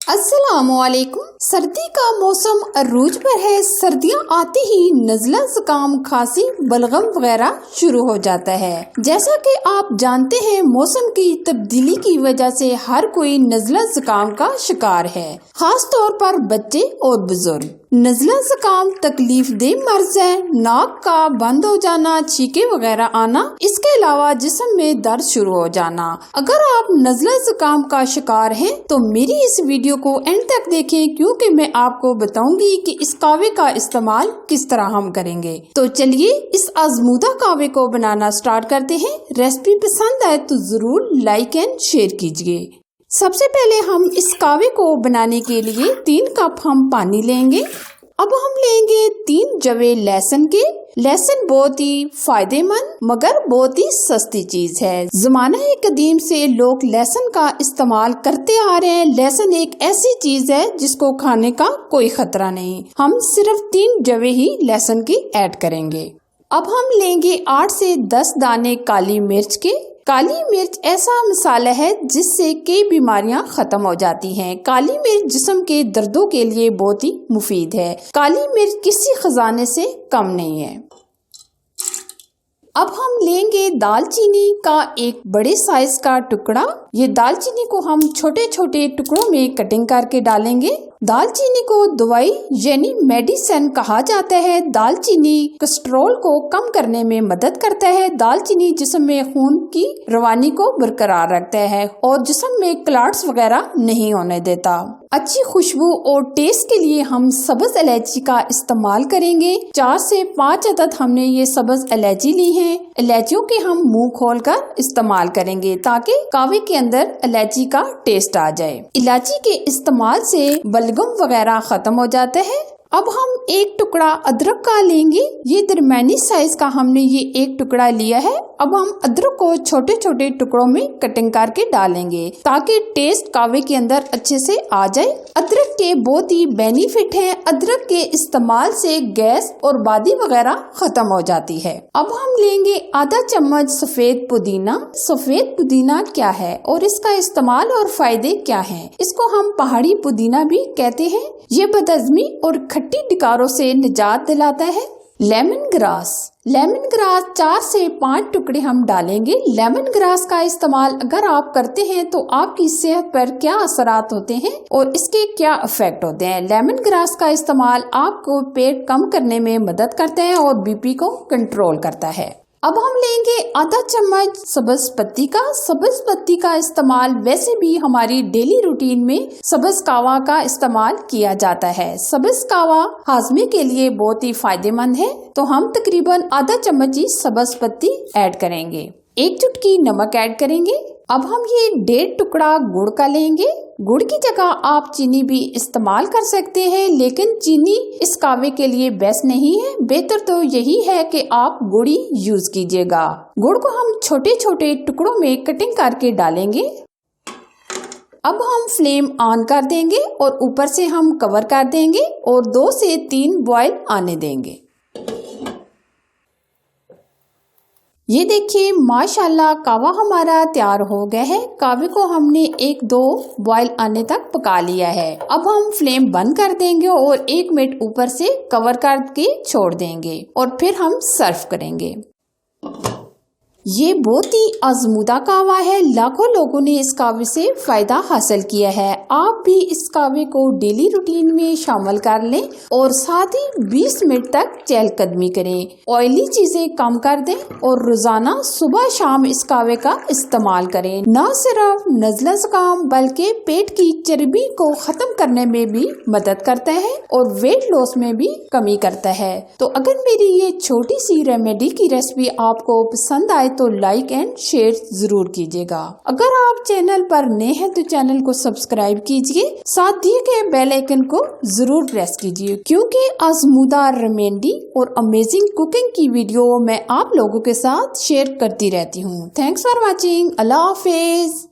अस्सलामुअलैकुम। सर्दी का मौसम अरूज पर है। सर्दियां आते ही नज़ला, जुकाम, खांसी, बलगम वगैरह शुरू हो जाता है। जैसा कि आप जानते हैं, मौसम की तब्दीली की वजह से हर कोई नज़ला जुकाम का शिकार है, खास तौर पर बच्चे और बुजुर्ग। नज़ला जुकाम तकलीफ दे मर्ज है। नाक का बंद हो जाना, छींके वगैरह आना, इसके अलावा जिस्म में दर्द शुरू हो जाना। अगर आप नज़ला जुकाम का शिकार हैं तो मेरी इस वीडियो को एंड तक देखें, क्योंकि मैं आपको बताऊंगी कि इस कावे का इस्तेमाल किस तरह हम करेंगे। तो चलिए इस आजमूदा कावे को बनाना स्टार्ट करते हैं। रेसिपी पसंद आए तो जरूर लाइक एंड शेयर कीजिए। सबसे पहले हम इस कावे को बनाने के लिए 3 कप हम पानी लेंगे। अब हम लेंगे 3 जवे लहसुन के। लहसुन बहुत ही फायदेमंद मगर बहुत ही सस्ती चीज है। जमाना कदीम से लोग लहसुन का इस्तेमाल करते आ रहे हैं। लहसुन एक ऐसी चीज है जिसको खाने का कोई खतरा नहीं। हम सिर्फ 3 जवे ही लहसुन की ऐड करेंगे। अब हम लेंगे 8 से 10 दाने काली मिर्च के। काली मिर्च ऐसा मसाला है जिससे कई बीमारियां खत्म हो जाती हैं। काली मिर्च जिस्म के दर्दों के लिए बहुत ही मुफीद है। काली मिर्च किसी खजाने से कम नहीं है। अब हम लेंगे दालचीनी का एक बड़े साइज का टुकड़ा। ये दालचीनी को हम छोटे छोटे टुकड़ों में कटिंग करके डालेंगे। दालचीनी को दवाई यानी मेडिसिन कहा जाता है। दालचीनी कोलेस्ट्रॉल को कम करने में मदद करता है। दालचीनी जिस्म में खून की रवानी को बरकरार रखता है और जिस्म में क्लॉट्स वगैरह नहीं होने देता। अच्छी खुशबू और टेस्ट के लिए हम सब्ज इलायची का इस्तेमाल करेंगे। 4 से 5 अदद हमने ये सब्ज इलायची ली है। इलायचियों के हम मुंह खोलकर इस्तेमाल करेंगे ताकि कावे के अंदर इलायची का टेस्ट आ जाए। इलायची के इस्तेमाल से बलगम वगैरह खत्म हो जाता है। अब हम 1 टुकड़ा अदरक का लेंगे। ये दरमियानी साइज का हमने ये 1 टुकड़ा लिया है। अब हम अदरक को छोटे छोटे टुकड़ों में कटिंग करके डालेंगे ताकि टेस्ट कावे के अंदर अच्छे से आ जाए। अदरक के बहुत ही बेनिफिट हैं। अदरक के इस्तेमाल से गैस और बादी वगैरह खत्म हो जाती है। अब हम लेंगे आधा चम्मच सफेद पुदीना। सफेद पुदीना क्या है और इसका इस्तेमाल और फायदे क्या हैं? इसको हम पहाड़ी पुदीना भी कहते हैं। ये बदहजमी और खट्टी डिकारों से निजात दिलाता है। लेमन ग्रास 4 से 5 टुकड़े हम डालेंगे। लेमन ग्रास का इस्तेमाल अगर आप करते हैं तो आपकी सेहत पर क्या असरात होते हैं और इसके क्या इफेक्ट होते हैं। लेमन ग्रास का इस्तेमाल आपको पेट कम करने में मदद करता है और बीपी को कंट्रोल करता है। अब हम लेंगे आधा चम्मच सब्ज पत्ती का। सब्ज पत्ती का इस्तेमाल वैसे भी हमारी डेली रूटीन में सब्ज कावा का इस्तेमाल किया जाता है। सब्ज कावा हाजमे के लिए बहुत ही फायदेमंद है। तो हम तकरीबन आधा चम्मच ही सब्ज पत्ती ऐड करेंगे। 1 चुटकी नमक ऐड करेंगे। अब हम ये 1.5 टुकड़ा गुड़ का लेंगे। गुड़ की जगह आप चीनी भी इस्तेमाल कर सकते हैं, लेकिन चीनी इस कावे के लिए बेस्ट नहीं है। बेहतर तो यही है कि आप गुड़ ही यूज कीजिएगा। गुड़ को हम छोटे छोटे टुकड़ों में कटिंग करके डालेंगे। अब हम फ्लेम ऑन कर देंगे और ऊपर से हम कवर कर देंगे और 2 से 3 बॉयल आने देंगे। ये देखिए माशाल्लाह कावा हमारा तैयार हो गया है। कावे को हमने 1-2 बॉयल आने तक पका लिया है। अब हम फ्लेम बंद कर देंगे और 1 मिनट ऊपर से कवर करके छोड़ देंगे और फिर हम सर्व करेंगे। ये बहुत ही आजमूदा कावा है। लाखों लोगों ने इस कावे से फायदा हासिल किया है। आप भी इस कावे को डेली रूटीन में शामिल कर लें और साथ ही 20 मिनट तक चहलकदमी करें। ऑयली चीजें कम कर दें और रोजाना सुबह शाम इस कावे का इस्तेमाल करें। न सिर्फ नज़ला जुकाम बल्कि पेट की चर्बी को खत्म करने में भी मदद करता है और वेट लॉस में भी कमी करता है। तो अगर मेरी ये छोटी सी रेमेडी की रेसिपी आपको पसंद आए तो लाइक एंड शेयर जरूर कीजिएगा। अगर आप चैनल पर नए हैं तो चैनल को सब्सक्राइब कीजिए। साथ दिए गए बेल आइकन को जरूर प्रेस कीजिए, क्योंकि आजमूदा रेमेडी और अमेजिंग कुकिंग की वीडियो मैं आप लोगों के साथ शेयर करती रहती हूँ। Thanks for watching. Allah Hafiz.